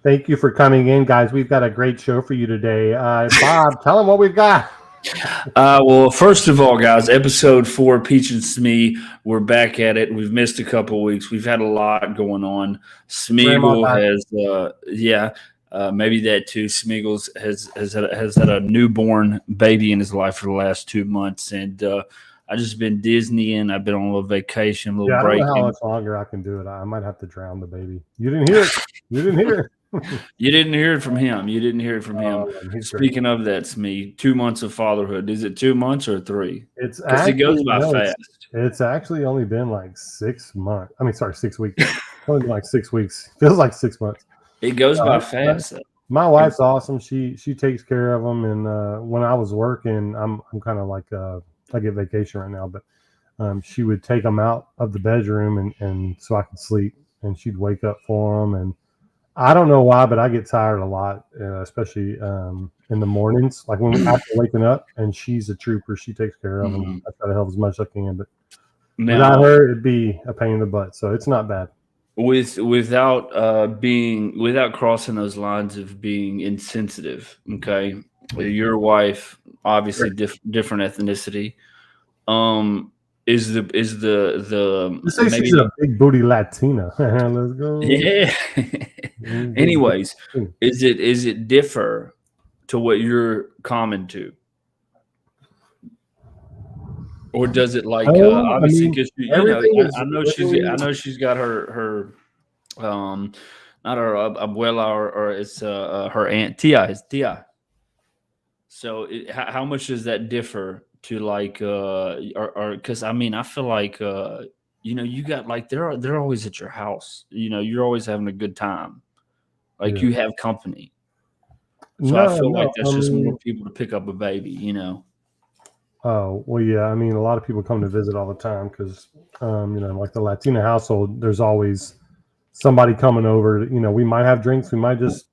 Thank you for coming in, guys. We've got a great show for you today. Bob, tell them what we've got. Well, first of all, guys, episode 4, Peach&Smee. We're back at it. We've missed a couple weeks. We've had a lot going on. Grandma Smeagol died. has, maybe that too. Smeagol's has had a newborn baby in his life for the last 2 months, and I just been Disneying. I've been on a little vacation, a little Yeah, I don't know how breaking. much longer I can do it. I might have to drown the baby. You didn't hear it. You didn't hear it. You didn't hear it from him. You didn't hear it from him. He's great. Speaking of that, Smee, 2 months of fatherhood. Is it 2 months or 3? It's Because it goes by fast. It's actually only been like 6 months. 6 weeks. It's only been like 6 weeks. Feels like 6 months. It goes by fast. My wife's awesome. She takes care of them. And when I was working, I'm kind of like I get vacation right now, but she would take them out of the bedroom and so I could sleep, and she'd wake up for them. And I don't know why, but I get tired a lot, especially in the mornings, like when after waking up. And she's a trooper; she takes care of them. I try to help as much as I can, but without her, it'd be a pain in the butt. So it's not bad. Without crossing those lines of being insensitive. Okay, your wife obviously different ethnicity. Is the Let's say she's a big booty Latina. Let's go. Yeah. Anyways, is it differ to what you're common to, or does it like obviously because I know she's got her not her abuela or it's her aunt Tia. So how much does that differ to like or because I mean I feel like you got like they're always at your house, you're always having a good time, like you have company. So I feel like that's just more people to pick up a baby. Oh well, yeah. I mean, a lot of people come to visit all the time because like the Latina household, there's always somebody coming over. We might have drinks, we might just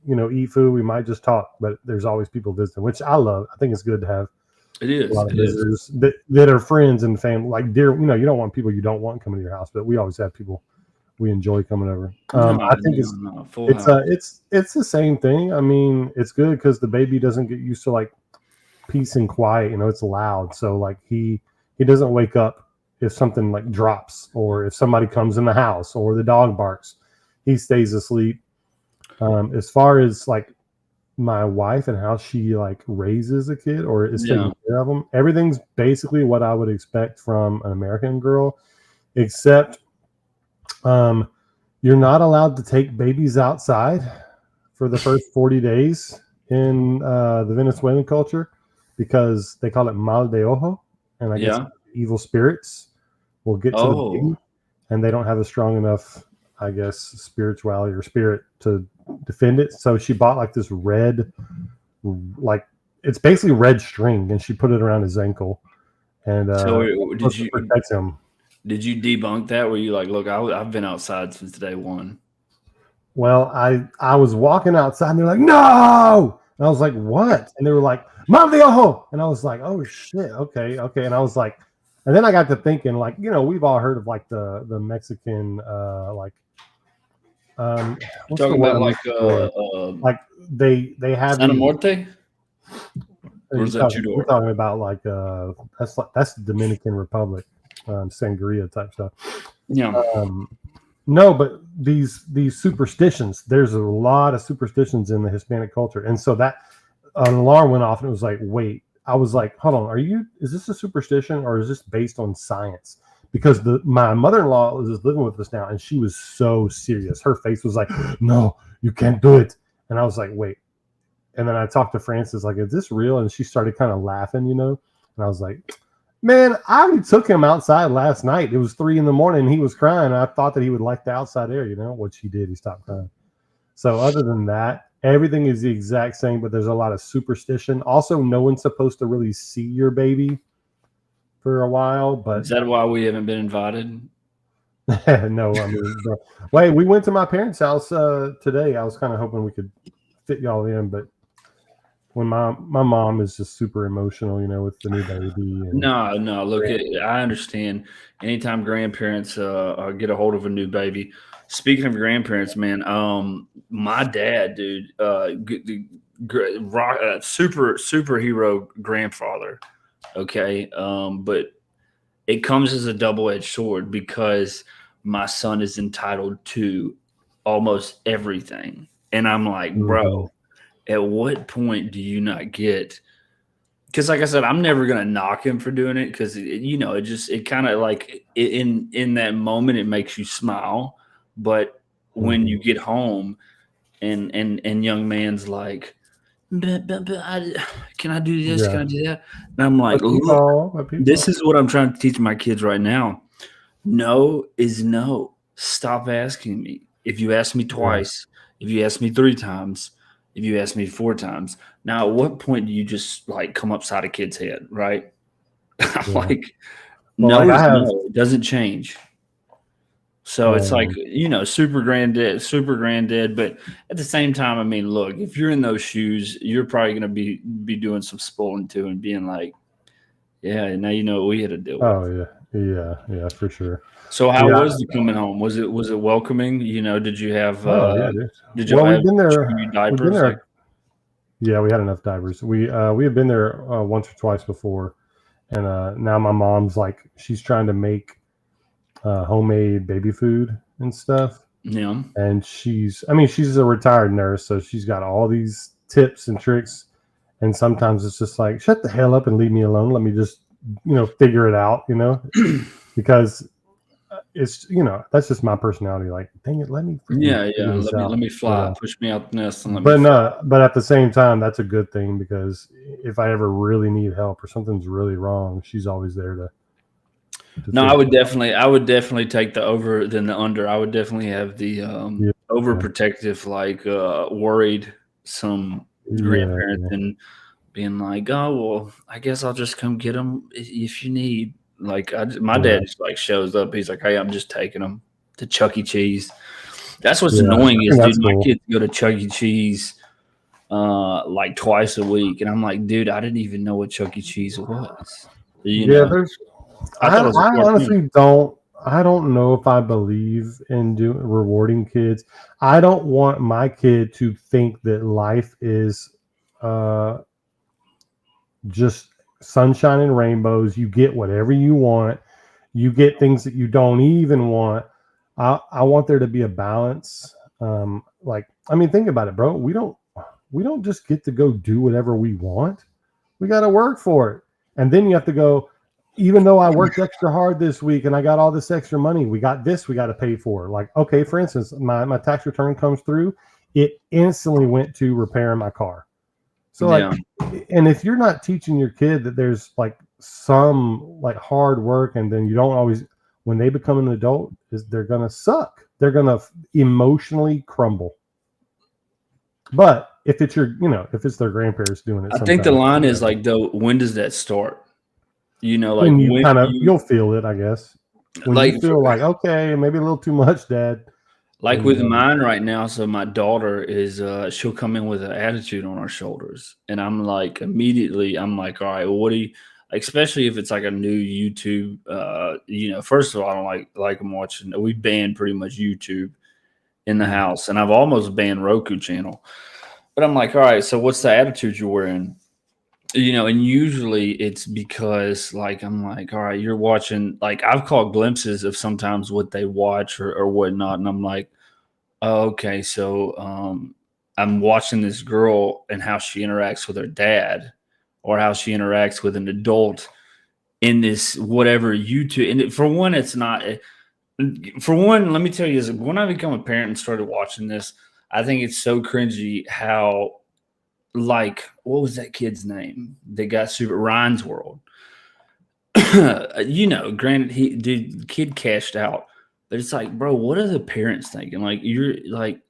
eat food, we might just talk, but there's always people visiting, which I love. I think it's good to have. It is a lot of visitors that are friends and family, like dear. You don't want people you don't want coming to your house, but we always have people we enjoy coming over. I think it's the same thing. I mean, it's good because the baby doesn't get used to like peace and quiet. It's loud, so like he doesn't wake up if something like drops or if somebody comes in the house or the dog barks. He stays asleep. As far as like my wife and how she like raises a kid or is taking care of them, everything's basically what I would expect from an American girl, except you're not allowed to take babies outside for the first 40 days in the Venezuelan culture because they call it mal de ojo, and I guess evil spirits will get to the baby, and they don't have a strong enough, I guess, spirituality or spirit to defend it. So she bought like this red, like it's basically red string, and she put it around his ankle, and did you protect him? Did you debunk that? Were you like, look, I've been outside since day one? Well, I was walking outside, and they're like, no, and I was like, what? And they were like, Mom de ojo, and I was like, oh shit, okay, and I was like, and then I got to thinking, like, we've all heard of like the Mexican what's talking about like they have Santa Muerte? Or is that we're talking about like that's the Dominican Republic, sangria type stuff. Yeah. No, but these superstitions, there's a lot of superstitions in the Hispanic culture, and so that an alarm went off, and it was like, wait. I was like, hold on, is this a superstition or is this based on science? Because my mother-in-law is living with us now, and she was so serious. Her face was like, no, you can't do it. And I was like, wait. And then I talked to Frances, like, is this real? And she started kind of laughing, And I was like, man, I already took him outside last night. It was 3 a.m. and he was crying. I thought that he would like the outside air, What she did, he stopped crying. So other than that, everything is the exact same, but there's a lot of superstition. Also, no one's supposed to really see your baby for a while. But is that why we haven't been invited? No, I mean, wait, we went to my parents' house today. I was kind of hoping we could fit y'all in, but when my mom is just super emotional, with the new baby. And No. Look, I understand. Anytime grandparents get a hold of a new baby. Speaking of grandparents, man, my dad, dude, superhero grandfather. Okay, but it comes as a double-edged sword because my son is entitled to almost everything, and I'm like, Mhm. bro, at what point do you not get? Because like I said, I'm never gonna knock him for doing it because it kind of like in that moment it makes you smile, but when Mhm. you get home and young man's like, can I do this? Yeah. Can I do that? And I'm like, Let me look, call. Let me this call. is what I'm trying to teach my kids right now. No is no. Stop asking me. If you ask me Yeah. twice, if you ask me 3 times, if you ask me 4 times, now at what point do you just like come upside a kid's head, right? I'm Yeah. like, Well, no like I is have. no. It doesn't change. So it's like, Um, super granddad. But at the same time, I mean, look, if you're in those shoes, you're probably gonna be doing some spoiling too and being like, yeah, now you know what we had to deal with. oh yeah, for sure. So how Yeah. was the coming home? Was it welcoming? Did you have Oh yeah, dude. did y'all Well, have chewy We've been diapers? Like, there. Yeah, we had enough divers. We have been there once or twice before, and now my mom's like she's trying to make homemade baby food and stuff. yeah. And she's a retired nurse, so she's got all these tips and tricks. And sometimes it's just like, shut the hell up and leave me alone. Let me just, figure it out, because it's, that's just my personality. Like, dang it, let me freaking Yeah. figure this Let out. me fly. Push me out the nest and let me But fly. no, but at the same time, that's a good thing because if I ever really need help or something's really wrong, she's always there to No, figure it I would definitely take the over than the under. I would definitely have the out. overprotective, like worried some Yeah. grandparents and being like, oh well, I guess I'll just come get them if you need. Like my Yeah. dad just like shows up. He's like, hey, I'm just taking them to Chuck E. Cheese. That's what's Yeah. annoying I is, think dude, that's my cool. kids go to Chuck E. Cheese like twice a week, and I'm like, dude, I didn't even know what Chuck E. Cheese was. You Yeah. know, I I thought it was a cartoon. honestly don't. I don't know if I believe in rewarding kids. I don't want my kid to think that life is uh, just sunshine and rainbows. You get whatever you want. You get things that you don't even want. I want there to be a balance. Like, I mean, think about it, bro. We don't just get to go do whatever we want. We got to work for it. And then you have to go, even though I worked extra hard this week and I got all this extra money, we got to pay for. Like, okay, for instance, my tax return comes through, it instantly went to repairing my car. So like, Yeah. and if you're not teaching your kid that there's like some like hard work, and then you don't always, when they become an adult, is they're gonna suck. They're gonna emotionally crumble. But if it's if it's their grandparents doing it, I think the sometimes line is like, though, when does that start? Like when you when kind of you you'll feel it, I guess. When you like feel like, okay, maybe a little too much, Dad, like then with mine right now. So my daughter is she'll come in with an attitude on her shoulders, and I'm like immediately I'm like, all right, well, what do you like? Especially if it's like a new YouTube. First of all, I don't like them watching. We banned pretty much YouTube in the house, and I've almost banned Roku channel. But I'm like, all right, so what's the attitude you're wearing? And usually it's because like I'm like, all right, you're watching, like I've caught glimpses of sometimes what they watch or whatnot, and I'm like, oh, okay, so I'm watching this girl and how she interacts with her dad or how she interacts with an adult in this whatever YouTube. And for one, it's not. For one, let me tell you this: when I become a parent and started watching this, I think it's so cringy how, like, what was that kid's name? They got super Ryan's World. Granted, kid cashed out, but it's like, bro, what are the parents thinking? Like, you're like,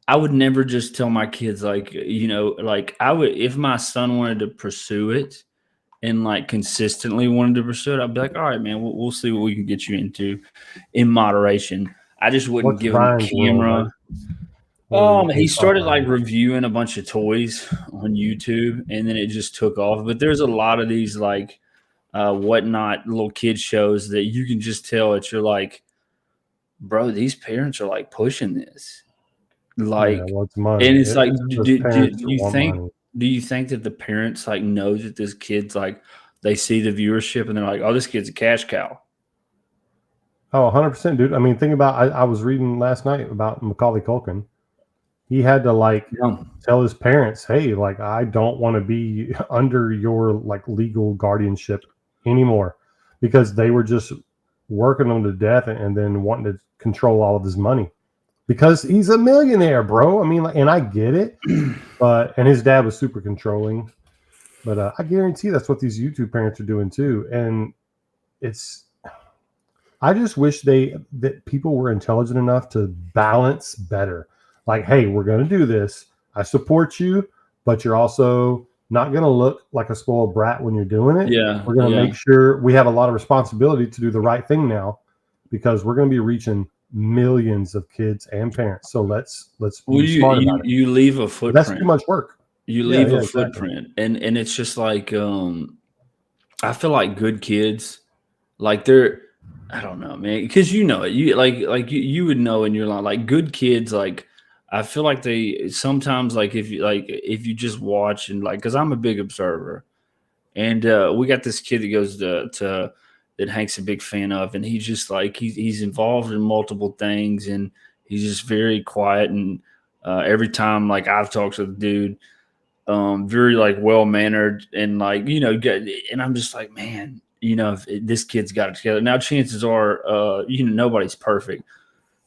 I would never just tell my kids, like, like I would, if my son wanted to pursue it and like consistently wanted to pursue it, I'd be like, all right, man, we'll see what we can get you into in moderation. I just wouldn't what's give him a Ryan's world like? camera. He started like reviewing a bunch of toys on YouTube, and then it just took off. But there's a lot of these like whatnot little kid shows that you can just tell that you're like, bro, these parents are like pushing this. Like, well, it's money. and it's like, Those parents that want money. do you think that the parents like know that this kid's like, they see the viewership and they're like, oh, this kid's a cash cow? Oh, 100%, dude. I mean, think about, I was reading last night about Macaulay Culkin. He had to like tell his parents, hey, like, I don't want to be under your like legal guardianship anymore, because they were just working him to death and then wanting to control all of his money because he's a millionaire, bro. I mean, like, and I get it, and his dad was super controlling, but I guarantee that's what these YouTube parents are doing too. And I just wish that people were intelligent enough to balance better. Like, hey, we're going to do this. I support you, but you're also not going to look like a spoiled brat when you're doing it. Yeah. We're going to make sure we have a lot of responsibility to do the right thing now, because we're going to be reaching millions of kids and parents. So let's be smart about it. You leave a footprint. That's too much work. You leave a footprint. Exactly. And it's just like, I feel like good kids, like they're, I don't know, man, because you know it. You would know in your life, like good kids, like I feel like they sometimes, like if you just watch and like, because I'm a big observer, and we got this kid that goes to that Hank's a big fan of, and he's just like he's involved in multiple things, and he's just very quiet, and every time like I've talked to the dude, very like well mannered, and like and I'm just like, man. If this kid's got it together. Now, chances are, nobody's perfect,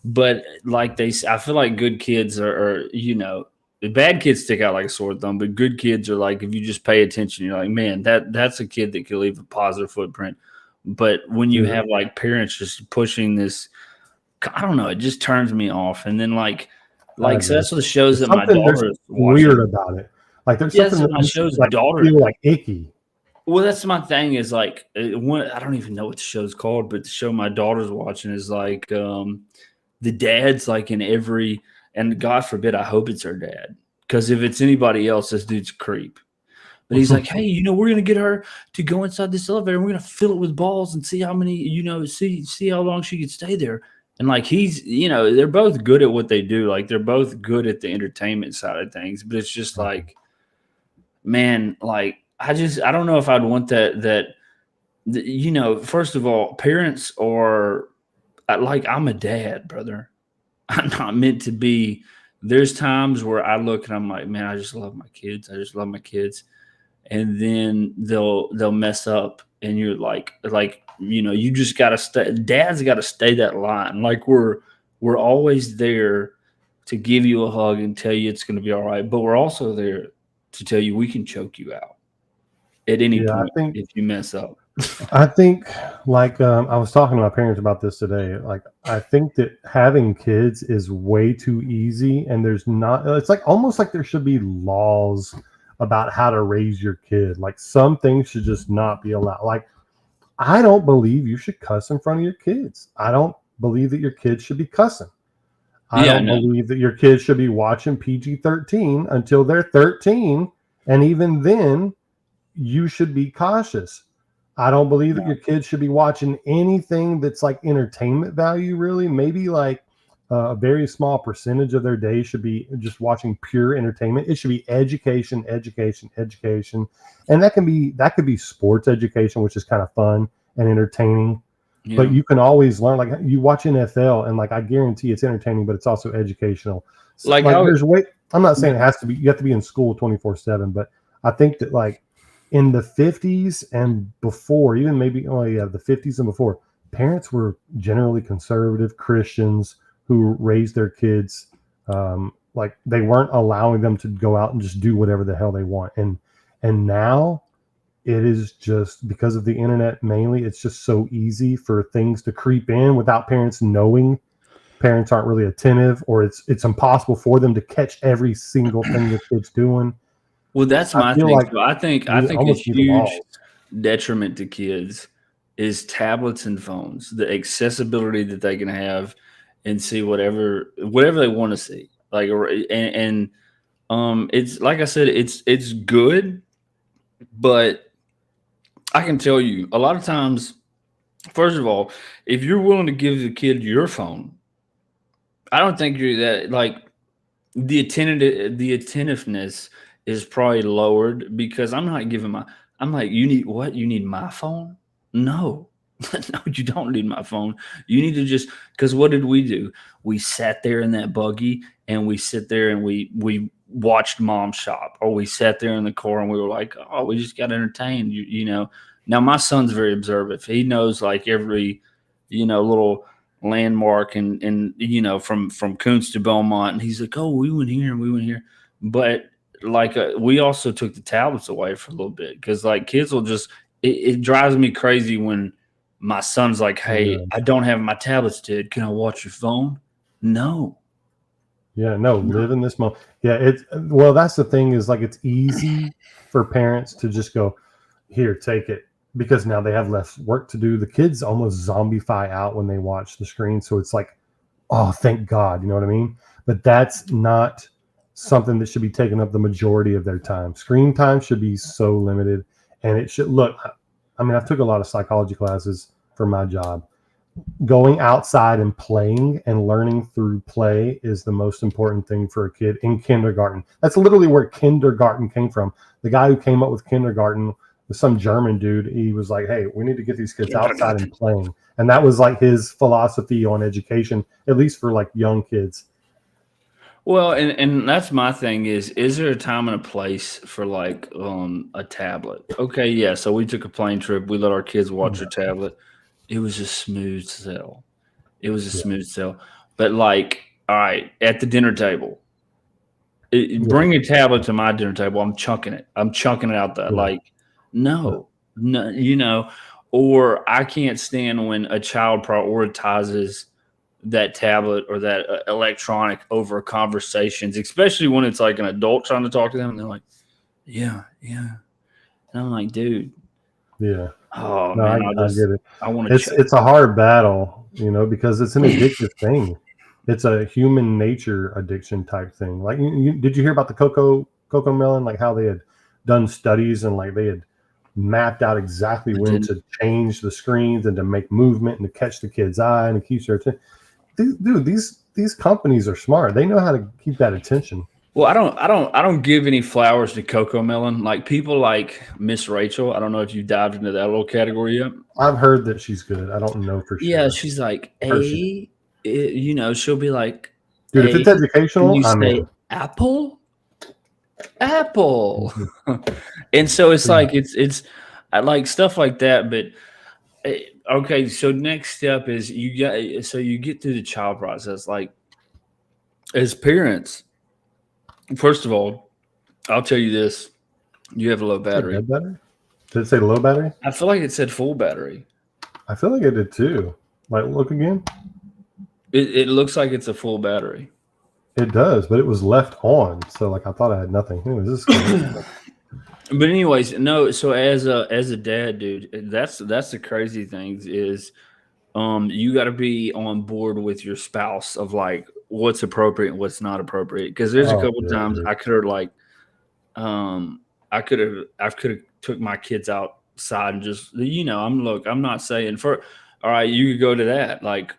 but like I feel like good kids are the bad kids stick out like a sore thumb, but good kids are like, if you just pay attention, you're like, man, that's a kid that could leave a positive footprint. But when you have like parents just pushing this, I don't know, it just turns me off. And then like so that's what the shows that my daughter is watching. Weird about it. Like there's something that my show's like, daughter feel like icky. Well, that's my thing is like, I don't even know what the show's called, but the show my daughter's watching is like the dad's like in every, and God forbid, I hope it's her dad. Because if it's anybody else, this dude's a creep. But he's like, hey, we're going to get her to go inside this elevator. And we're going to fill it with balls and see how many, see how long she could stay there. And like he's, they're both good at what they do. Like they're both good at the entertainment side of things. But it's just like, man, like, I don't know if I'd want that, first of all, parents are like, I'm a dad, brother. I'm not meant to be. There's times where I look and I'm like, man, I just love my kids. I just love my kids. And then they'll mess up and you're like, you just got to stay. Dad's got to stay that line. Like we're always there to give you a hug and tell you it's going to be all right. But we're also there to tell you we can choke you out at any point if you mess up. I think like I was talking to my parents about this today. Like I think that having kids is way too easy, and there's not. It's like almost like there should be laws about how to raise your kid. Like some things should just not be allowed. Like I don't believe you should cuss in front of your kids. I don't believe that your kids should be cussing. I don't believe that your kids should be watching PG-13 until they're 13, and even then. You should be cautious. I don't believe that your kids should be watching anything that's like entertainment value, really. Maybe like a very small percentage of their day should be just watching pure entertainment. It should be education. And that could be sports education, which is kind of fun and entertaining. Yeah. But you can always learn, like you watch NFL and like I guarantee it's entertaining, but it's also educational. So, like there's I'm not saying it has to be, you have to be in school 24/7, but I think that like in the 50s and before, even maybe the 50s and before, parents were generally conservative Christians who raised their kids like they weren't allowing them to go out and just do whatever the hell they want. And now it is just because of the internet mainly, it's just so easy for things to creep in without parents knowing. Parents aren't really attentive, or it's impossible for them to catch every single thing the kid's doing. Well, that's my thing. Like I think a huge detriment to kids is tablets and phones, the accessibility that they can have and see whatever they want to see. Like, and it's like I said, it's good, but I can tell you a lot of times. First of all, if you're willing to give the kid your phone, I don't think you're that like the attentiveness is probably lowered because I'm not giving my. I'm like, you need what? You need my phone? No, no, you don't need my phone. You need to just because what did we do? We sat there in that buggy and we sit there and we watched mom shop, or we sat there in the car and we were like, oh, we just got entertained. You know. Now my son's very observant. He knows like every little landmark and from Coons to Belmont, and he's like, oh, we went here and we went here, but like we also took the tablets away for a little bit because like kids will just it drives me crazy when my son's like, hey, I don't have my tablets, dude, can I watch your phone? No. Live in this moment. Well, that's the thing is like it's easy for parents to just go, here, take it, because now they have less work to do. The kids almost zombify out when they watch the screen. So it's like, oh, thank God, you know what I mean? But that's not something that should be taking up the majority of their time. Screen time should be so limited. And it should look, I mean, I've took a lot of psychology classes for my job. Going outside and playing and learning through play is the most important thing for a kid in kindergarten. That's literally where kindergarten came from. The guy who came up with kindergarten, some German dude, he was like, hey, we need to get these kids outside and playing. And that was like his philosophy on education, at least for like young kids. Well, and that's my thing is there a time and a place for like a tablet? Okay, yeah. So we took a plane trip. We let our kids watch a tablet. It was a smooth sell. It was a smooth sell. But like, all right, at the dinner table, bring a tablet to my dinner table. I'm chunking it. I'm chunking it out there. Like, no, or I can't stand when a child prioritizes that tablet or that electronic over conversations, especially when it's like an adult trying to talk to them and they're like, yeah. And I'm like, dude. Yeah. Oh, no, man, I get it. I want to. It's a hard battle, because it's an addictive thing. It's a human nature addiction type thing. Like, did you hear about the cocoa melon? Like how they had done studies and like they had mapped out exactly when to change the screens and to make movement and to catch the kid's eye and to keep their attention. Dude, these companies are smart. They know how to keep that attention. Well, I don't give any flowers to Coco Melon. Like people like Miss Rachel. I don't know if you dived into that little category yet. I've heard that she's good. I don't know for sure. Yeah, she's like she'll be like, dude, if it's educational, you say apple. And so it's like it's I like stuff like that. But okay, so next step is you get through the child process. Like as parents, first of all, I'll tell you this: you have a low battery. Did it say low battery? I feel like it said full battery. I feel like it did too. Like, look again. It looks like it's a full battery. It does, but it was left on, so like I thought I had nothing. Anyways, but anyways, no. So as a dad, dude, that's the crazy thing is, you got to be on board with your spouse of like what's appropriate and what's not appropriate. Because there's a couple times dude. I could have like, I could have took my kids outside and just I'm not saying all right, you could go to that like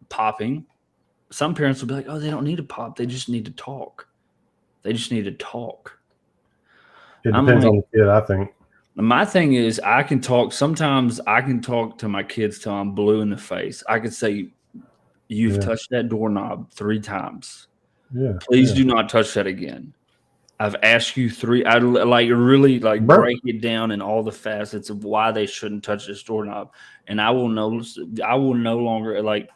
popping. Some parents will be like, oh, they don't need to pop. They just need to talk. It depends on the kid, I think. My thing is I can talk. Sometimes I can talk to my kids till I'm blue in the face. I could say, you've touched that doorknob 3 times. Yeah. Please do not touch that again. I've asked you 3. I like really like break it down in all the facets of why they shouldn't touch this doorknob. And I will no longer like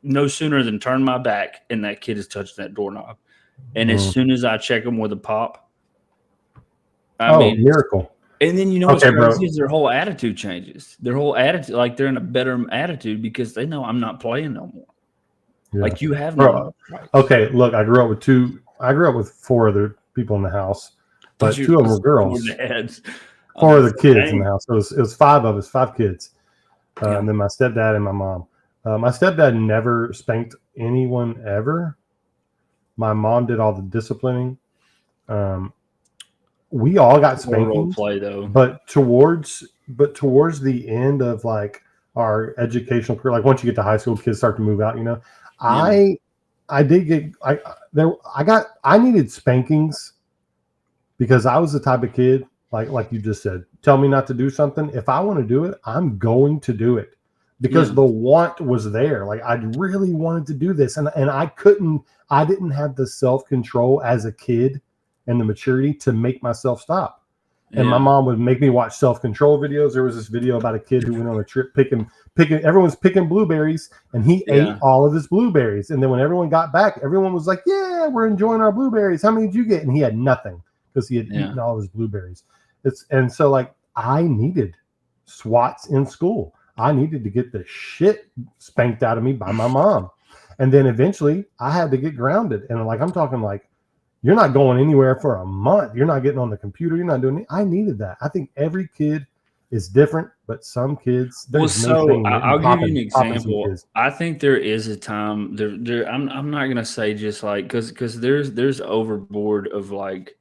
no sooner than turn my back and that kid has touched that doorknob. And as soon as I check them with a pop, I mean, miracle. And then what's crazy is their whole attitude changes. Their whole attitude, like they're in a better attitude because they know I'm not playing no more. Yeah. Like you have no. Okay, look, I grew up with 4 other people in the house, but 2 of them were girls. 4 of the kids in the house. So it was 5 of us, 5 kids, and then my stepdad and my mom. My stepdad never spanked anyone ever, My mom did all the disciplining. Um, we all got spankings, play though. but towards the end of like our educational career, like once you get to high school, kids start to move out. You know, Yeah. I did get I needed spankings because I was the type of kid like you just said. Tell me not to do something. If I want to do it, I'm going to do it because the want was there. Like I really wanted to do this, and I couldn't. I didn't have the self control as a kid and the maturity to make myself stop. And my mom would make me watch self-control videos. There was this video about a kid who went on a trip picking everyone's picking blueberries, and he ate all of his blueberries. And then when everyone got back, everyone was like, yeah, we're enjoying our blueberries. How many did you get? And he had nothing because he had eaten all of his blueberries. And so like I needed swats in school. I needed to get the shit spanked out of me by my mom. And then eventually I had to get grounded. And like I'm talking like, you're not going anywhere for a month. You're not getting on the computer. You're not doing it. I needed that. I think every kid is different, but some kids. Well, so I'll give you an example. I think there is a time there. I'm not gonna say just like because there's overboard of like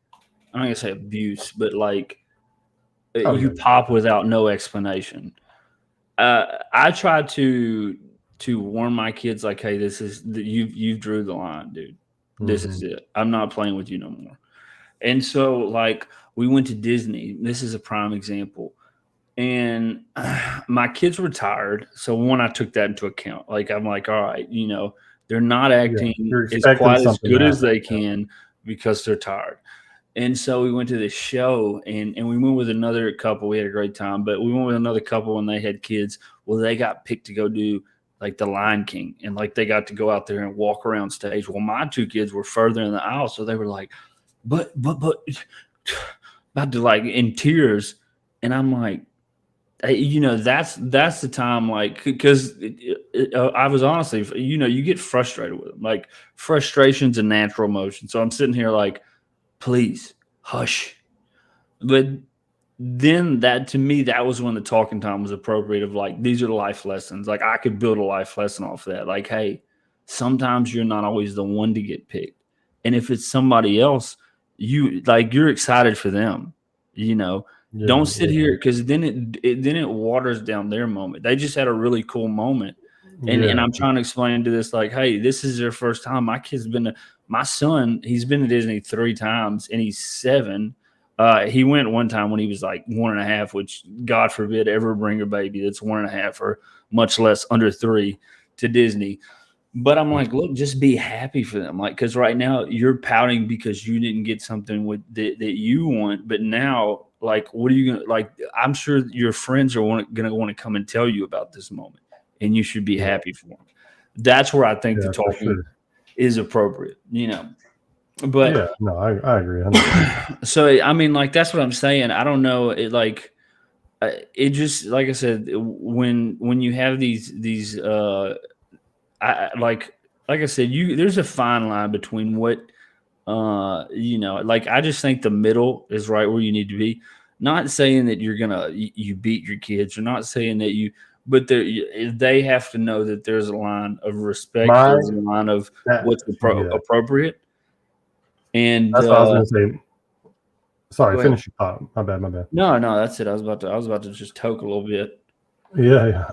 I'm not gonna say abuse, but like you pop without no explanation. I try to warn my kids like, hey, this is you drew the line, dude. This is it. I'm not playing with you no more. And so like we went to Disney. This is a prime example. And my kids were tired. So one, I took that into account. Like I'm like, all right, you know, they're not acting as quite as good as they can because they're tired. And so we went to this show and we went with another couple. We had a great time, but we went with another couple and they had kids. Well, they got picked to go do like the Lion King, and like they got to go out there and walk around stage. Well, my two kids were further in the aisle, so they were like, but about to like in tears, and I'm like, hey, you know, that's the time, like, because I was honestly, you know, you get frustrated with them. Like frustration's a natural emotion, so I'm sitting here like, please hush, but then that to me that was when the talking time was appropriate of like these are the life lessons. Like I could build a life lesson off that, like, hey, sometimes you're not always the one to get picked, and if it's somebody else, you're excited for them, you know. Don't sit here because then it waters down their moment. They just had a really cool moment, and I'm trying to explain to this like, hey, this is their first time. My son, he's been to Disney 3 times and he's 7. He went one time when he was like 1.5, which God forbid ever bring a baby that's 1.5 or much less under 3 to Disney. But I'm like, look, just be happy for them. Like, because right now you're pouting because you didn't get something that you want. But now, like, what are you going to, like, I'm sure your friends are going to want to come and tell you about this moment, and you should be happy for them. That's where I think the talking is appropriate, you know. But yeah, no, I agree. So I mean, like that's what I'm saying. I don't know. It like it just like I said when you have these like I said, there's a fine line between what you know. Like I just think the middle is right where you need to be. Not saying that you're gonna you beat your kids. Or not saying that you. But they have to know that there's a line of respect. There's a line of what's appropriate. And that's what I was going to say. Sorry, finish your thought. My bad. No, that's it. I was about to just toke a little bit. Yeah.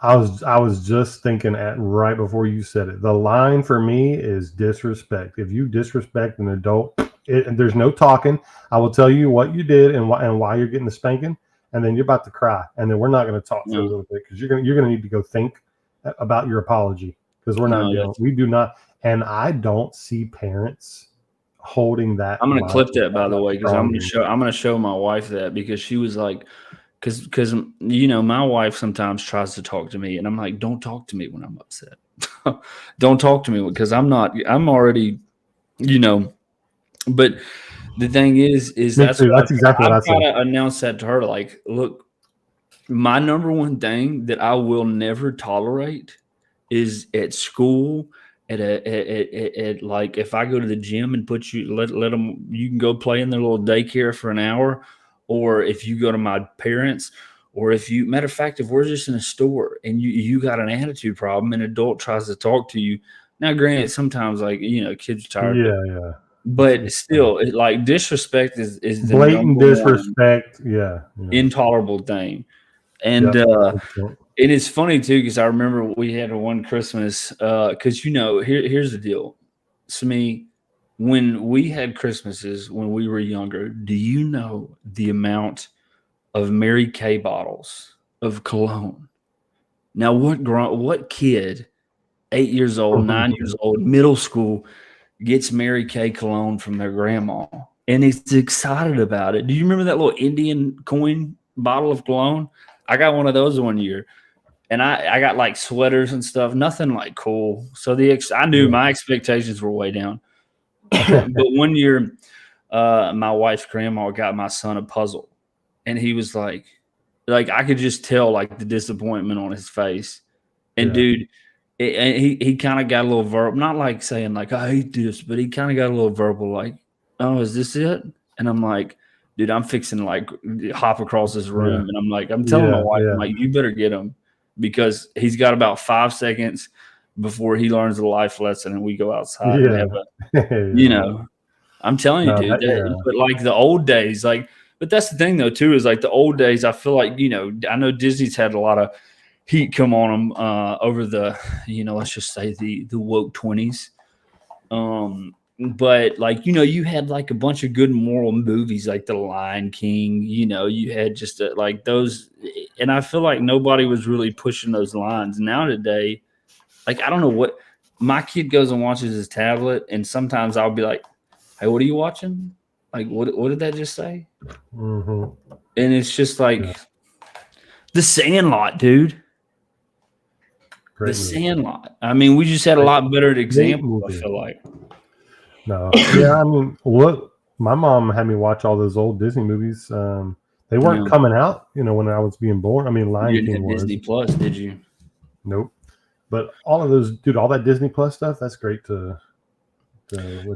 I was just thinking right before you said it. The line for me is disrespect. If you disrespect an adult, and there's no talking. I will tell you what you did and why you're getting the spanking, and then you're about to cry, and then we're not going to talk for a little bit because you're gonna need to go think about your apology because we do not, and I don't see parents holding that. I'm gonna clip that, by the way, because I'm gonna show my wife that, because she was like, because you know my wife sometimes tries to talk to me, and I'm like, don't talk to me when I'm upset. Don't talk to me because I'm already, you know. But the thing is that's exactly what I said. To announce that to her, like, look, my number one thing that I will never tolerate is at school. At like if I go to the gym and let them, you can go play in their little daycare for an hour, or if you go to my parents, or if you, matter of fact, if we're just in a store and you got an attitude problem, an adult tries to talk to you, Now, granted, sometimes like kids are tired, Yeah. but still, like disrespect is the blatant number one disrespect. Yeah. intolerable thing. And Yep. it is funny too, because I remember we had one Christmas, because here's the deal. Smee, when we had Christmases when we were younger, do you know the amount of Mary Kay bottles of cologne? Now, what kid, 8 years old, 9 years old, middle school, gets Mary Kay cologne from their grandma and is excited about it? Do you remember that little Indian coin bottle of cologne? I got one of those one year, and I got like sweaters and stuff, nothing like cool. So I knew my expectations were way down. But one year, my wife's grandma got my son a puzzle, and he was like I could just tell like the disappointment on his face. And dude, he kind of got a little verbal, not like saying like I hate this, but he kind of got a little verbal like, "Oh, is this it?" And I'm like, "Dude, I'm fixing to like hop across this room," and I'm telling my wife, I'm like, "You better get him, because he's got about 5 seconds before he learns a life lesson, and we go outside and have a, I'm telling you, dude. But like the old days, like, but that's the thing though too, is like the old days. I feel like I know Disney's had a lot of heat come on them over the let's just say the woke 20s. But like you had like a bunch of good moral movies like The Lion King. You had just like those, and I feel like nobody was really pushing those lines. Now today, like I don't know what my kid goes and watches his tablet, and sometimes I'll be like, "Hey, what are you watching? Like, what did that just say?" And it's just like The Sandlot, dude. The Sandlot. I mean, we just had a lot better example, I feel like. No. Yeah, I mean, my mom had me watch all those old Disney movies. They weren't coming out, when I was being born. I mean, Lion King was. Disney Plus, did you? Nope. But all of those, dude, all that Disney Plus stuff, that's great to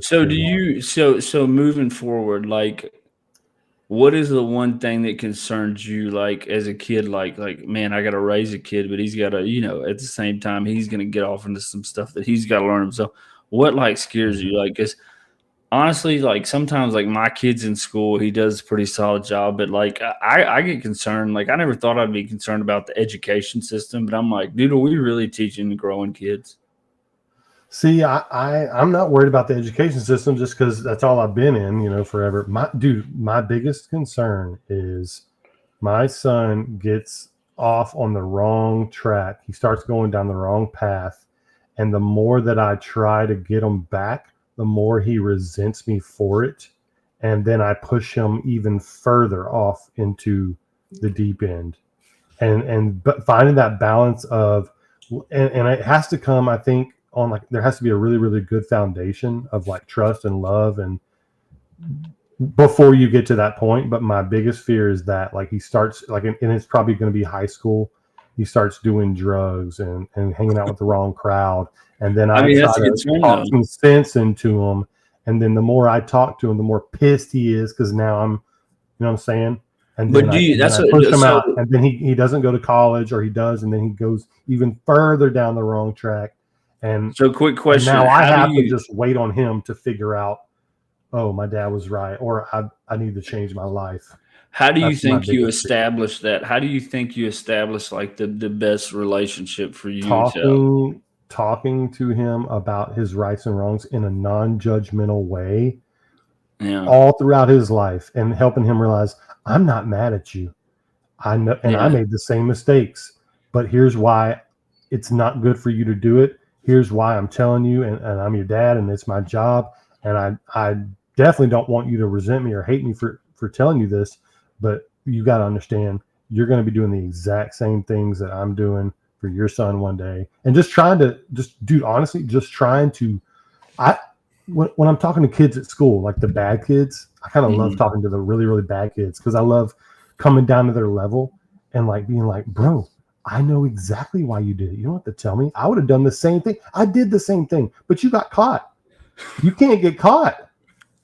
so do you so moving forward, like what is the one thing that concerns you, like as a kid, like man, I got to raise a kid, but he's got to, at the same time, he's going to get off into some stuff that he's got to learn himself. What like scares you? Like, because honestly, like sometimes like my kid's in school, he does a pretty solid job, but like I get concerned. Like I never thought I'd be concerned about the education system, but I'm like, dude, are we really teaching growing kids? See, I'm not worried about the education system just because that's all I've been in, forever. My biggest concern is my son gets off on the wrong track. He starts going down the wrong path. And the more that I try to get him back, the more he resents me for it. And then I push him even further off into the deep end. But finding that balance of, and it has to come, I think, on like there has to be a really, really good foundation of like trust and love and before you get to that point. But my biggest fear is that like he starts like, and it's probably going to be high school. He starts doing drugs and hanging out with the wrong crowd. And then I try to talk some sense into him. And then the more I talk to him, the more pissed he is because now I'm, what I'm saying? And then I push him out. And then he doesn't go to college, or he does. And then he goes even further down the wrong track. And so quick question. Now I have to just wait on him to figure out, oh, my dad was right, or I need to change my life. How do you think you establish that? How do you think you establish like the best relationship for you? Talking to him about his rights and wrongs in a non-judgmental way, all throughout his life, and helping him realize I'm not mad at you. I know, and I made the same mistakes, but here's why it's not good for you to do it. Here's why I'm telling you, and I'm your dad, and it's my job, and I definitely don't want you to resent me or hate me for telling you this, but you got to understand you're going to be doing the exact same things that I'm doing for your son one day. And just trying to when I'm talking to kids at school, like the bad kids, I kind of love talking to the really, really bad kids because I love coming down to their level and like being like, bro, I know exactly why you did it. You don't have to tell me. I would have done the same thing. I did the same thing, but you got caught. You can't get caught.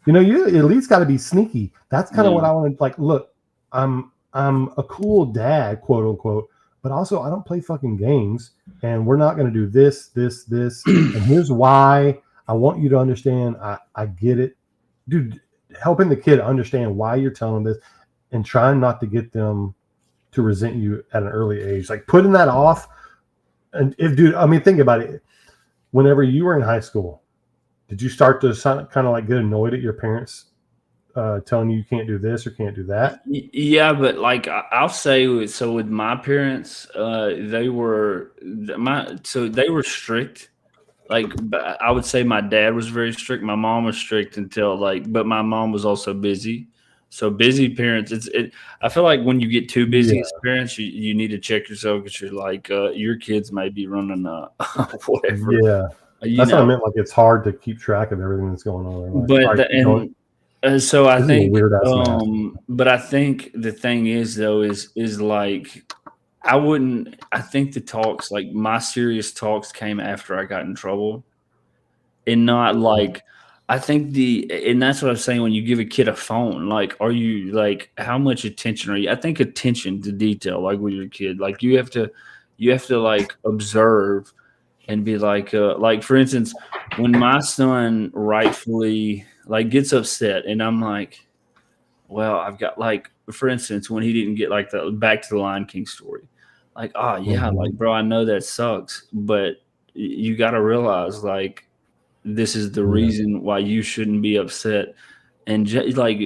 You at least got to be sneaky. That's kind of what I want to like. Look, I'm a cool dad, quote unquote, but also I don't play fucking games, and we're not going to do this, and here's why. I want you to understand. I get it, dude. Helping the kid understand why you're telling this, and trying not to get them to resent you at an early age, like putting that off. And if, dude, I mean, think about it. Whenever you were in high school, did you start to kind of like get annoyed at your parents telling you can't do this or can't do that? Yeah, but like I'll say, so with my parents, they were they were strict. Like, but I would say my dad was very strict. My mom was strict until like, but my mom was also busy. So busy parents, I feel like when you get too busy as parents, you need to check yourself because you're like, your kids might be running whatever. Yeah, that's what I meant. Like, it's hard to keep track of everything that's going on. Like, but so I think, but I think the thing is though, is like, I think the talks, like my serious talks came after I got in trouble and not like, I think and that's what I was saying, when you give a kid a phone, like, are you like, how much attention are you? I think attention to detail, like with your kid, like you have to like observe and be like for instance, when my son rightfully like gets upset and I'm like, well, I've got like, for instance, when he didn't get like the Back to the Lion King story, like, oh yeah, like bro, I know that sucks, but you got to realize like this is the reason why you shouldn't be upset. And like,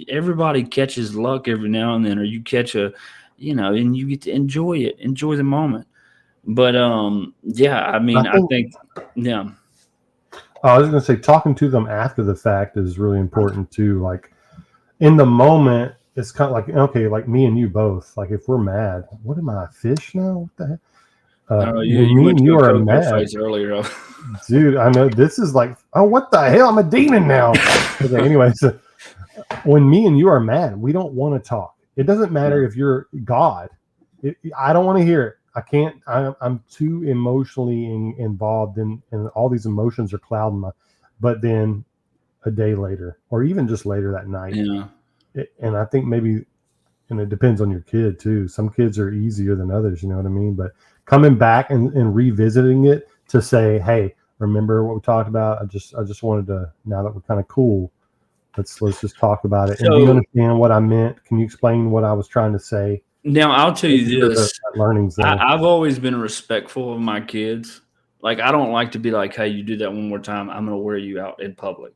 everybody catches luck every now and then, or you catch and you get to enjoy it, enjoy the moment. But yeah, I mean, I think yeah. I was going to say, talking to them after the fact is really important too. Like in the moment, it's kind of like, okay, like me and you both, like if we're mad, what am I, a fish now? What the heck? Me and you are mad earlier. Dude, I know this is like, oh, what the hell? I'm a demon now. Okay, anyway, so when me and you are mad, we don't want to talk. It doesn't matter if you're God. I don't want to hear it. I can't. I'm too emotionally involved in all these emotions are clouding my. But then a day later, or even just later that night, and I think maybe, and it depends on your kid too. Some kids are easier than others. You know what I mean? But coming back and revisiting it to say, hey, remember what we talked about? I just wanted to, now that we're kind of cool, let's just talk about it. So, and do you understand what I meant? Can you explain what I was trying to say? Now I'll tell you this. I've always been respectful of my kids. Like, I don't like to be like, hey, you do that one more time, I'm gonna wear you out in public.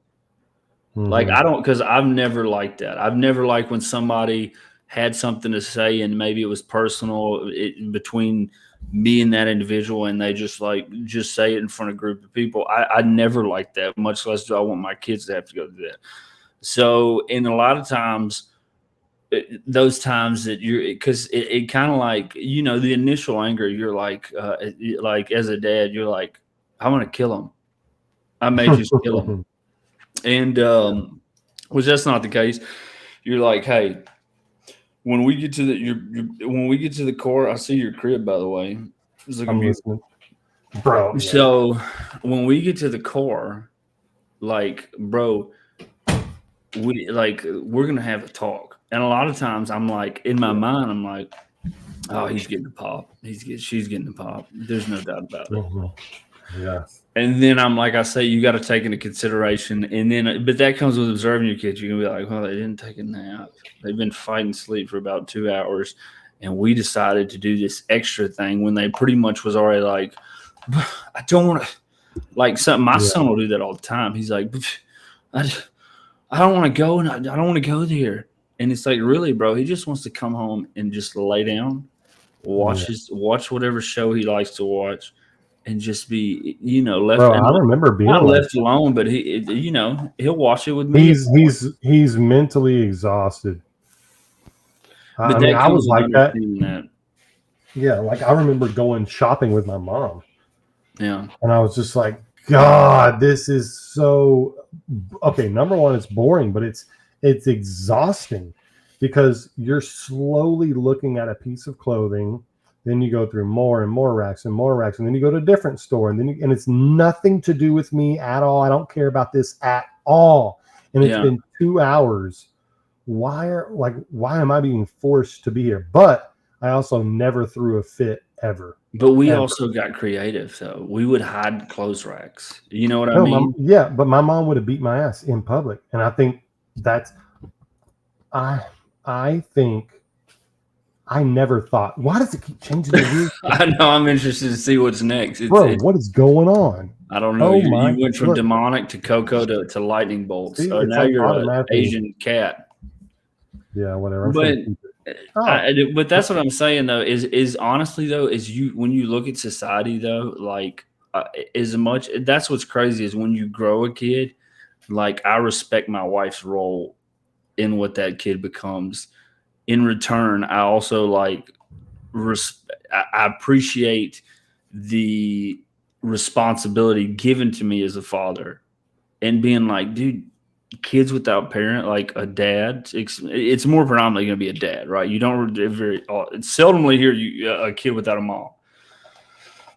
Like, I don't, because I've never liked that. I've never liked when somebody had something to say and maybe it was personal between me and that individual, and they just say it in front of a group of people. I never liked that, much less do I want my kids to have to go through that. So, in a lot of times, those times that because it kind of like, the initial anger, you're like as a dad, you're like, I'm gonna kill him. I may just kill him. And which that's not the case. You're like, hey, when we get to the core, I see your crib, by the way. It's looking beautiful, bro. So when we get to the core, like, bro, we're gonna have a talk. And a lot of times I'm like, in my mind, I'm like, oh, he's getting the pop. She's getting the pop. There's no doubt about it. Yeah. And then I'm like, I say, you got to take into consideration. And then, but that comes with observing your kids. You're going to be like, well, they didn't take a nap. They've been fighting sleep for about 2 hours. And we decided to do this extra thing when they pretty much was already like, I don't want to, like, something. My son will do that all the time. He's like, I don't want to go, and I don't want to go there. And it's like, really, bro, he just wants to come home and just lay down, watch whatever show he likes to watch, and just be, left. Bro, I remember being not left alone, but he'll watch it with me. He's mentally exhausted. But I mean, I was like that. Yeah, like I remember going shopping with my mom. Yeah, and I was just like, God, this is so okay. Number one, it's boring, but it's exhausting because you're slowly looking at a piece of clothing. Then you go through more and more racks and more racks, and then you go to a different store, and and it's nothing to do with me at all. I don't care about this at all. And it's been 2 hours. Why am I being forced to be here? But I also never threw a fit ever. But we Ever. also got creative, though. We would hide clothes racks. You know what I No, mean? but my mom would have beat my ass in public, and I think that's I I think I never thought. Why does it keep changing to weird? I know. I'm interested to see what's next. Bro, what is going on? I don't know. Oh You my! went from Look, demonic to Coco to lightning bolts. see, Oh, it's now like you're an automatically. Asian cat. Yeah, whatever. I'm But sure. Oh, but that's what I'm saying though. Is honestly though, is you when you look at society though, like as much that's what's crazy is when you grow a kid. Like I respect my wife's role in what that kid becomes. In return, I also like I appreciate the responsibility given to me as a father and being like, dude, kids without parent, like a dad, it's more predominantly going to be a dad, right? You don't very it's seldomly hear you a kid without a mom,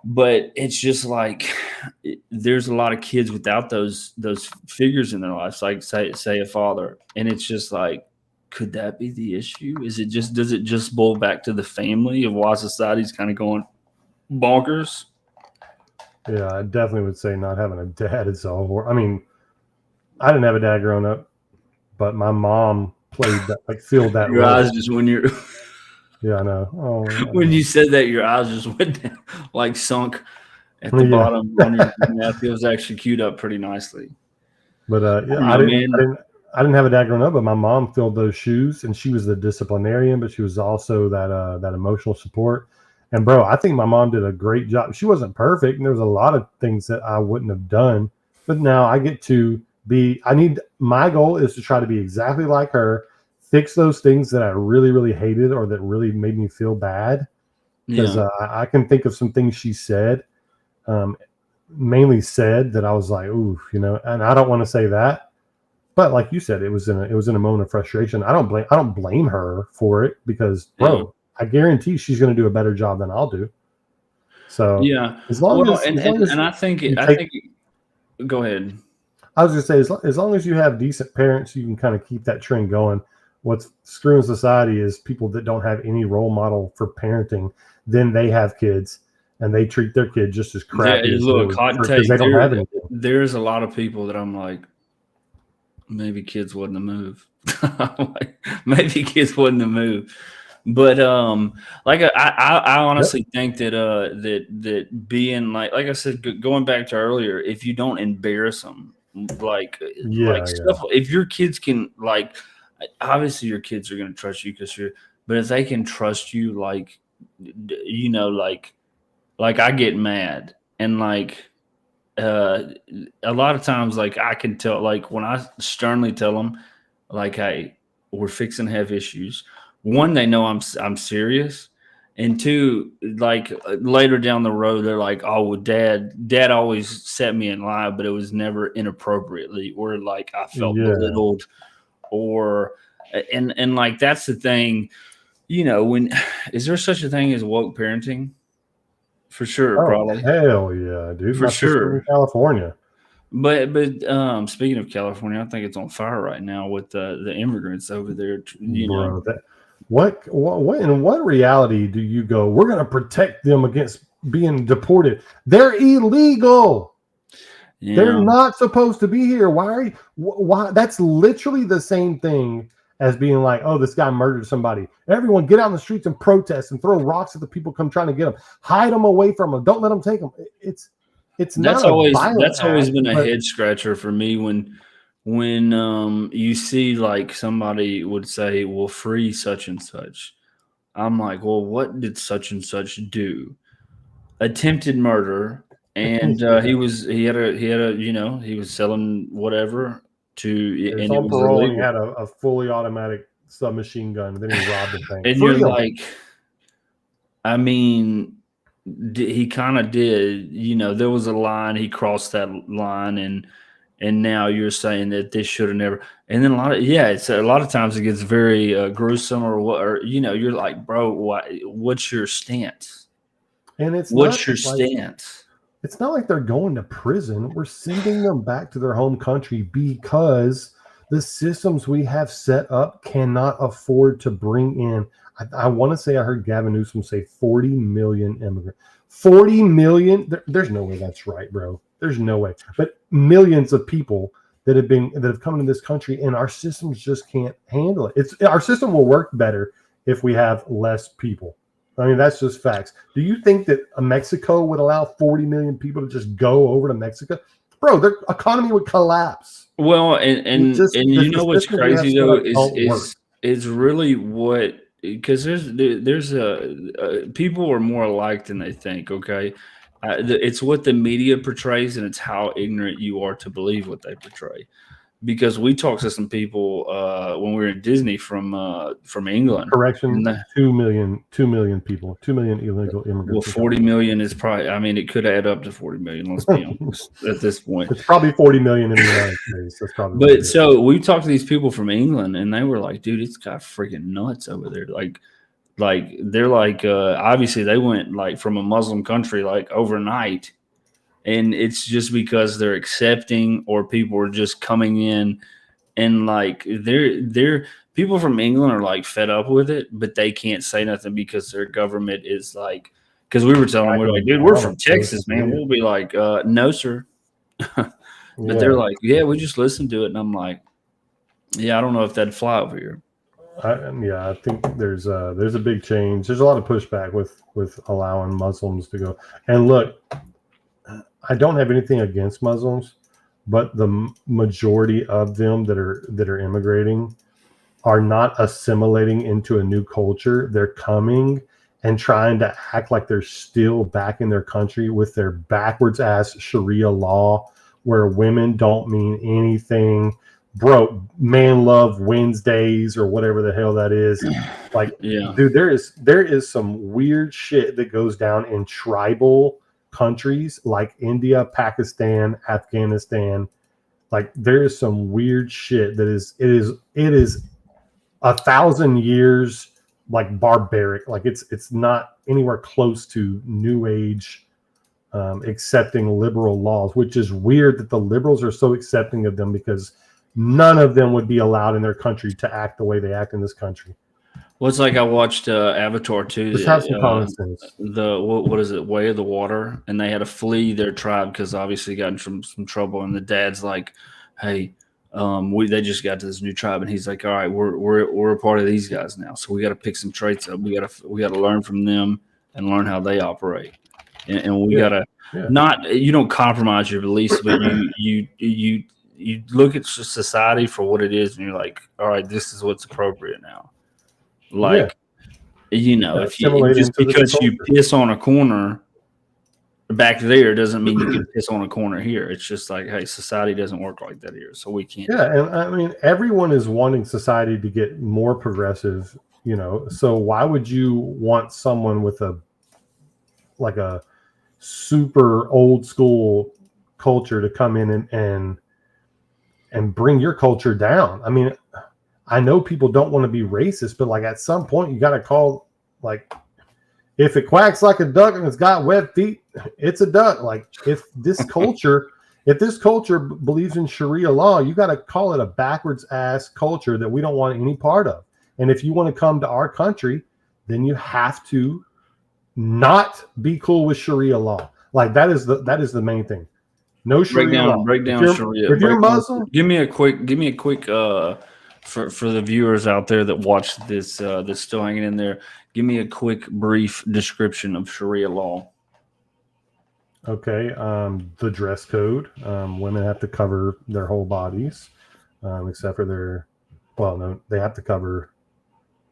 but it's just like there's a lot of kids without those figures in their lives, like say a father, and it's just like, could that be the issue? Does it just boil back to the family of why society's kind of going bonkers? Yeah, I definitely would say not having a dad is all. I mean, I didn't have a dad growing up, but my mom played that, like, filled that Your role. eyes just when you're Yeah, I know. Oh, when you said that, your eyes just went down, like sunk at the bottom on your mouth. It was actually queued up pretty nicely. But yeah, I didn't have a dad growing up, but my mom filled those shoes, and she was the disciplinarian, but she was also that emotional support. And bro, I think my mom did a great job. She wasn't perfect, and there was a lot of things that I wouldn't have done. But now I get to be. My goal is to try to be exactly like her, fix those things that I really, really hated or that really made me feel bad. Because I can think of some things she said, mainly said that I was like, ooh, and I don't want to say that. But like you said, it was in a moment of frustration. I don't blame her for it because, bro, I guarantee she's going to do a better job than I'll do. So as long as I think go ahead. I was going to say as long as you have decent parents, you can kind of keep that trend going. What's screwing society is people that don't have any role model for parenting. Then they have kids and they treat their kid just as crappy as because they don't have anything. There's a lot of people that I'm like, maybe kids wouldn't have moved. Maybe kids wouldn't have moved. But like I honestly think that that being like I said, going back to earlier, if you don't embarrass them, like stuff, if your kids can, like, obviously your kids are going to trust you but if they can trust you, like, like I get mad and like a lot of times, like I can tell, like when I sternly tell them, like, hey, we're fixing to have issues. One, they know I'm serious, and two, like later down the road, they're like, oh, well, dad always set me in line, but it was never inappropriately, or like I felt belittled, or and like that's the thing, when is there such a thing as woke parenting? For sure, probably. Hell yeah, dude. For sure. In California. But speaking of California, I think it's on fire right now with the immigrants over there. Bro, what in what reality do you go, we're going to protect them against being deported? They're illegal. Yeah. They're not supposed to be here. Why? That's literally the same thing as being like, oh, this guy murdered somebody. Everyone get out in the streets and protest and throw rocks at the people come trying to get them. Hide them away from them. Don't let them take them. It's that's always been a head scratcher for me when you see like somebody would say, well, free such and such. I'm like, well, what did such and such do? Attempted murder, and he was selling whatever to, and on parole. He had a fully automatic submachine gun. Then he robbed the bank. And you're like, I mean, he kind of did. There was a line. He crossed that line, and now you're saying that this should have never. And then it's a lot of times it gets very gruesome, or you're like, bro, what's your stance? And what's your stance? It's not like they're going to prison. We're sending them back to their home country because the systems we have set up cannot afford to bring in. I want to say I heard Gavin Newsom say 40 million immigrants. 40 million? There's no way that's right, bro. There's no way. But millions of people that have come into this country, and our systems just can't handle it. Our system will work better if we have less people. I mean, that's just facts. Do you think that Mexico would allow 40 million people to just go over to Mexico? Bro, their economy would collapse. Well, and you know what's crazy though is really what, because there's people are more alike than they think. Okay, it's what the media portrays, and it's how ignorant you are to believe what they portray. Because we talked to some people when we were in Disney from England. Correction, 2 million people, 2 million illegal immigrants. Well, 40 million is probably, I mean, it could add up to 40 million, let's be honest, at this point. It's probably 40 million in the United States. That's probably. But so we talked to these people from England, and they were like, dude, it's got freaking nuts over there. Like they're like, obviously they went like from a Muslim country like overnight. And it's just because they're accepting, or people are just coming in, and like they're people from England are like fed up with it, but they can't say nothing because their government is like, because we were telling them, we're like, dude, we're from Texas, man. We'll be like, no, sir. But they're like, yeah, we just listened to it. And I'm like, yeah, I don't know if that'd fly over here. I think there's a big change. There's a lot of pushback with allowing Muslims to go. And look, I don't have anything against Muslims, but the majority of them that are immigrating are not assimilating into a new culture. They're coming and trying to act like they're still back in their country with their backwards ass Sharia law, where women don't mean anything. Bro, man love Wednesdays or whatever the hell that is. Like, yeah. Dude, there is some weird shit that goes down in tribal countries like India, Pakistan, Afghanistan. Like, there is some weird shit that it is 1,000 years like barbaric. Like, it's not anywhere close to new age accepting liberal laws, which is weird that the liberals are so accepting of them, because none of them would be allowed in their country to act the way they act in this country. Well, it's like I watched Avatar 2. Just have some common sense. What is it? Way of the Water, and they had to flee their tribe because obviously got in some trouble. And the dad's like, "Hey, they just got to this new tribe," and he's like, "All right, we're a part of these guys now, so we got to pick some traits up. We got to learn from them and learn how they operate, and we got to not, you don't compromise your beliefs, but you look at society for what it is, and you're like, all right, this is what's appropriate now." Like, if you just because you piss on a corner back there doesn't mean you can piss on a corner here. It's just like, hey, society doesn't work like that here, so we can't. Yeah, and I mean, everyone is wanting society to get more progressive, so why would you want someone with a super old school culture to come in and bring your culture down? I mean, I know people don't want to be racist, but like at some point you got to call, like, if it quacks like a duck and it's got web feet, it's a duck. Like, if this culture believes in Sharia law, you got to call it a backwards ass culture that we don't want any part of. And if you want to come to our country, then you have to not be cool with Sharia law. Like, that is the main thing. No Sharia law. Break down Sharia. If you're Muslim, give me a quick for the viewers out there that watch this that's still hanging in there, give me a quick brief description of Sharia law. Okay, the dress code. Women have to cover their whole bodies, except for they have to cover.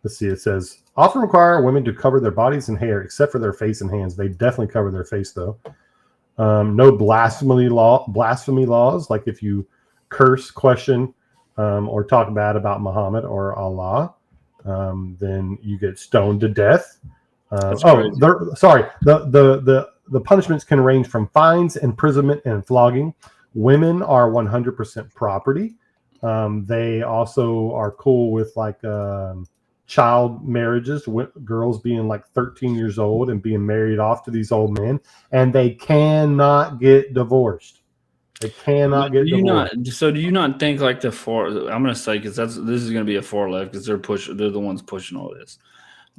Let's see, it says often require women to cover their bodies and hair, except for their face and hands. They definitely cover their face though. No blasphemy laws, like if you curse, question, or talk bad about Muhammad or Allah, then you get stoned to death. The punishments can range from fines, imprisonment, and flogging. Women are 100% property. They also are cool with child marriages, girls being like 13 years old and being married off to these old men, and they cannot get divorced. They cannot get divorced. So do you not think like the far? I'm gonna say because this is gonna be a far left because they're the ones pushing all this.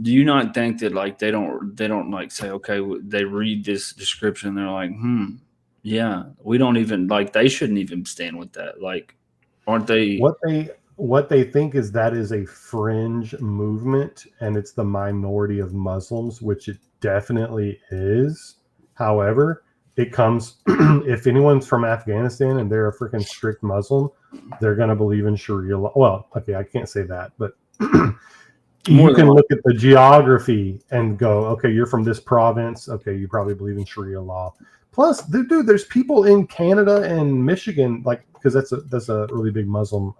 Do you not think that like they don't like say okay they read this description and they're like yeah we don't even like they shouldn't even stand with that like aren't they What they think is that is a fringe movement and it's the minority of Muslims, which it definitely is. However, it comes if anyone's from Afghanistan and they're a freaking strict Muslim, they're going to believe in Sharia law. Well, okay, I can't say that, but you can look at the geography and go, okay, you're from this province. Okay, you probably believe in Sharia law. Plus, dude, there's people in Canada and Michigan, like because that's a really big Muslim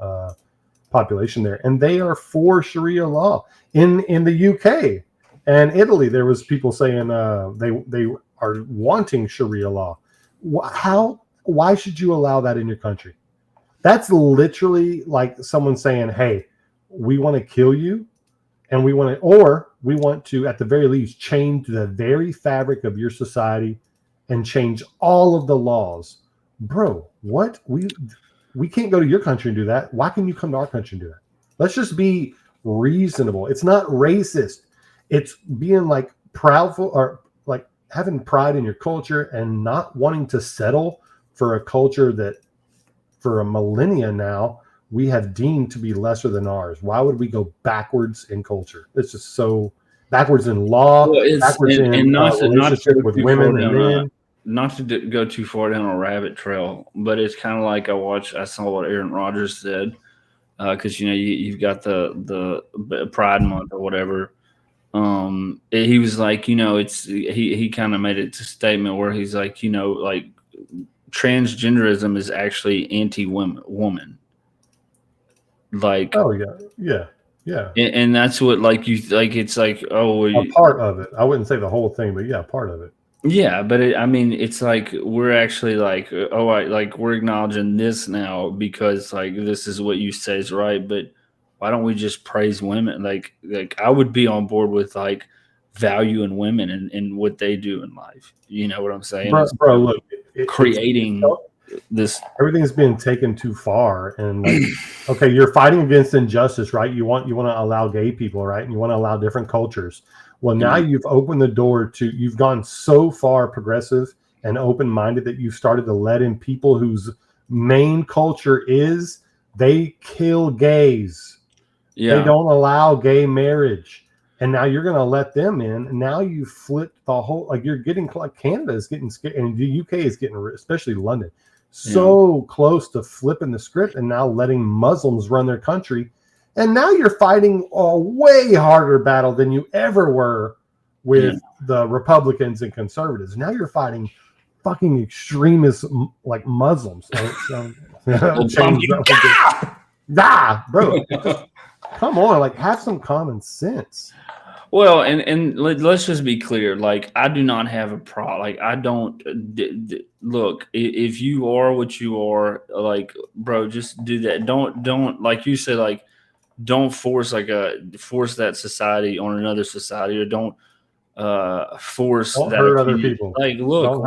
population there, and they are for Sharia law. In the UK and Italy, there was people saying they are wanting Sharia law. Why should you allow that in your country? That's literally like someone saying, hey, we want to kill you. And we want to, at the very least, change the very fabric of your society and change all of the laws. Bro, what? We can't go to your country and do that. Why can you come to our country and do that? Let's just be reasonable. It's not racist. It's being like proudful or like having pride in your culture and not wanting to settle for a culture that for a millennia now we have deemed to be lesser than ours. Why would we go backwards in culture? It's just so backwards in law, backwards in relationship with women and men. Not to go too far down a rabbit trail, but it's kind of like I saw what Aaron Rodgers said, because you've got the Pride Month or whatever. He was like, he kind of made it a statement where he's like, like transgenderism is actually anti-woman. Like, oh yeah. And that's what like you like. It's like a part of it. I wouldn't say the whole thing, but yeah, part of it. Yeah, but it's like we're actually like we're acknowledging this now because like this is what you say is right. But why don't we just praise women? Like I would be on board with like valuing women and what they do in life. You know what I'm saying? Bro, look, creating this. Everything's being taken too far, and like, okay, you're fighting against injustice, right? You want to allow gay people, right? And you want to allow different cultures. Well, now you've opened the door you've gone so far progressive and open-minded that you've started to let in people whose main culture is they kill gays. Yeah. They don't allow gay marriage. And now you're going to let them in. And now you flip the whole, like you're getting, like Canada is getting scared and the UK is getting, especially London, so close to flipping the script and now letting Muslims run their country. And now you're fighting a way harder battle than you ever were with the Republicans and conservatives. Now you're fighting fucking extremists like Muslims. Bro. Come on, like have some common sense. Well, and let's just be clear. Like, I do not have a problem. Like, I don't look. If you are what you are, like, bro, just do that. Don't like you said. Like, don't force that society on another society, or don't force don't that hurt other people. Like, look,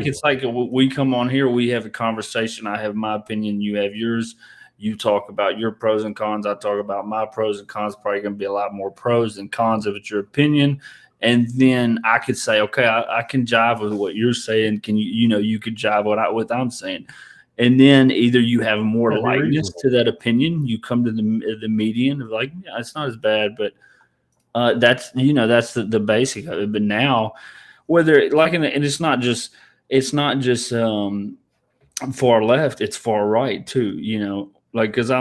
it's like we come on here, we have a conversation. I have my opinion, you have yours. You talk about your pros and cons. I talk about my pros and cons. Probably going to be a lot more pros than cons if it's your opinion. And then I could say, okay, I can jive with what you're saying. Can you could jive what I'm saying. And then either you have more likeness to that opinion, you come to the median of like, yeah, it's not as bad, but that's the basic of it. But now, whether like, and it's not just far left, it's far right too. Like, because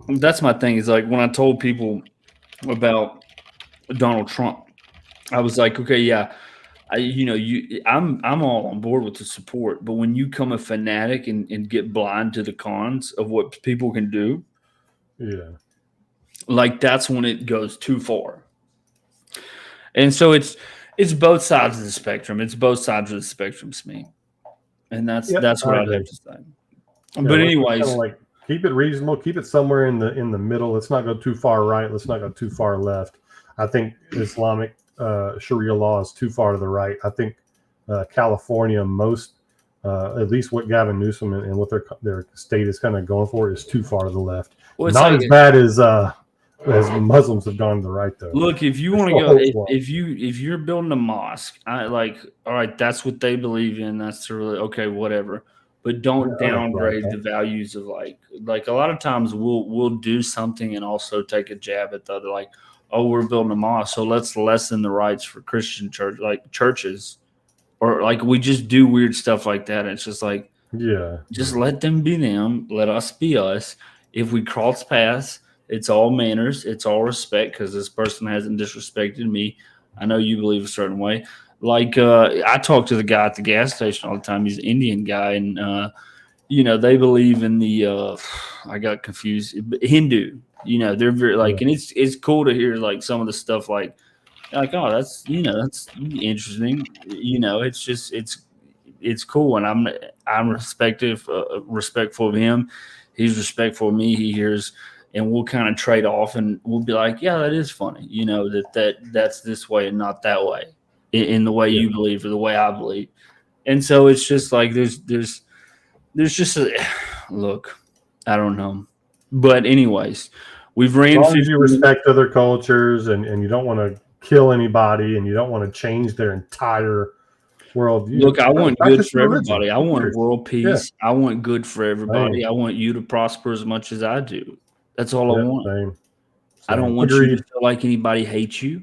that's my thing is like when I told people about Donald Trump, I was like, okay, yeah. I'm all on board with the support, but when you come a fanatic and get blind to the cons of what people can do, like that's when it goes too far. And so it's both sides of the spectrum. It's both sides of the spectrum, Smee. And that's what I'd have to say. But anyways, like keep it reasonable, keep it somewhere in the middle. Let's not go too far right. Let's not go too far left. I think Islamic Sharia law is too far to the right. I think California, most at least what Gavin Newsom and what their state is kind of going for is too far to the left. Well, not as bad as Muslims have gone to the right, though. Look, if you want to go, if you're building a mosque, all right, that's what they believe in. That's really okay, whatever. But don't downgrade the values of like a lot of times we'll do something and also take a jab at the other, like, oh, we're building a mosque, so let's lessen the rights for Christian churches, or like we just do weird stuff like that. And it's just like, just let them be them, let us be us. If we cross paths, it's all manners, it's all respect, because this person hasn't disrespected me. I know you believe a certain way. Like I talk to the guy at the gas station all the time. He's an Indian guy, and they believe in the I got confused, Hindu. They're very and it's cool to hear like some of the stuff like oh, that's that's interesting. It's cool, and I'm respectful of him. He's respectful of me. He hears, and we'll kind of trade off, and we'll be like, yeah, that is funny. That's this way and not that way, in the way you believe or the way I believe. And so it's just like there's just look, I don't know, but anyways, we've ran. As long as you respect other cultures and you don't want to kill anybody and you don't want to change their entire world. Look, I want good for everybody. I want world peace. I want good for everybody. I want you to prosper as much as I do. That's all I want. Same. I don't want you to feel like anybody hates you.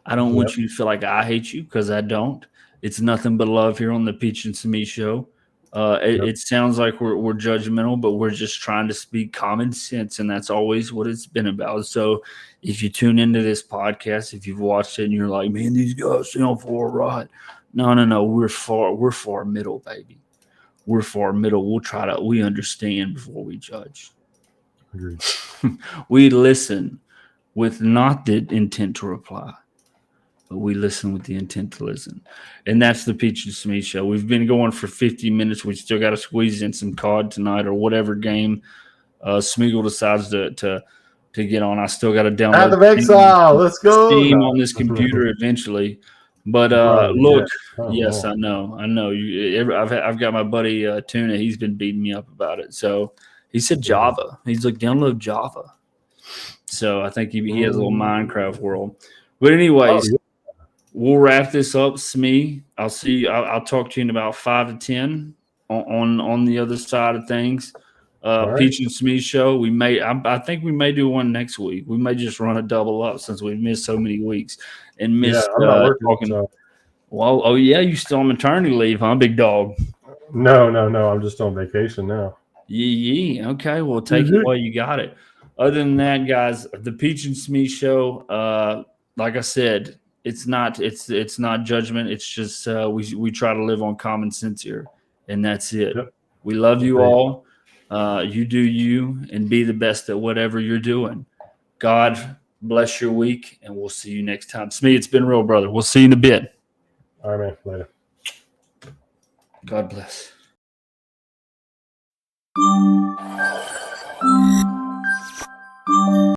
I don't want you to feel like I hate you, because I don't. It's nothing but love here on the Peach&Smee show. It sounds like we're judgmental, but we're just trying to speak common sense, and that's always what it's been about. So if you tune into this podcast, if you've watched it and you're like, man, these guys sound far right. No, we're far middle, baby. We're far middle. We understand before we judge. Agreed. We listen with not the intent to reply, but we listen with the intent to listen. And that's the Peach&Smee show. We've been going for 50 minutes. We still got to squeeze in some COD tonight or whatever game Smeagol decides to get on. I still got to download Path of Exile. Let's go. Steam on this computer eventually. But look, yes, I know. I've got my buddy Tuna. He's been beating me up about it. So he said Java. He's like, download Java. So I think he has a little Minecraft world. But anyways, we'll wrap this up, Smee. I'll talk to you in about 5 to 10 on the other side of things. Peach&Smee show. I think we may do one next week. We may just run a double up since we've missed so many weeks and missed talking. So. Well, oh yeah, you still on maternity leave, huh, big dog? No. I'm just on vacation now. Yeah. Okay, well, take it while you got it. Other than that, guys, the Peach&Smee show. Like I said, it's not judgment. It's just we try to live on common sense here, and that's it. Yep. We love you all. You do you, and be the best at whatever you're doing. God bless your week, and we'll see you next time. Smee, it's been real, brother. We'll see you in a bit. All right, man. Later. God bless.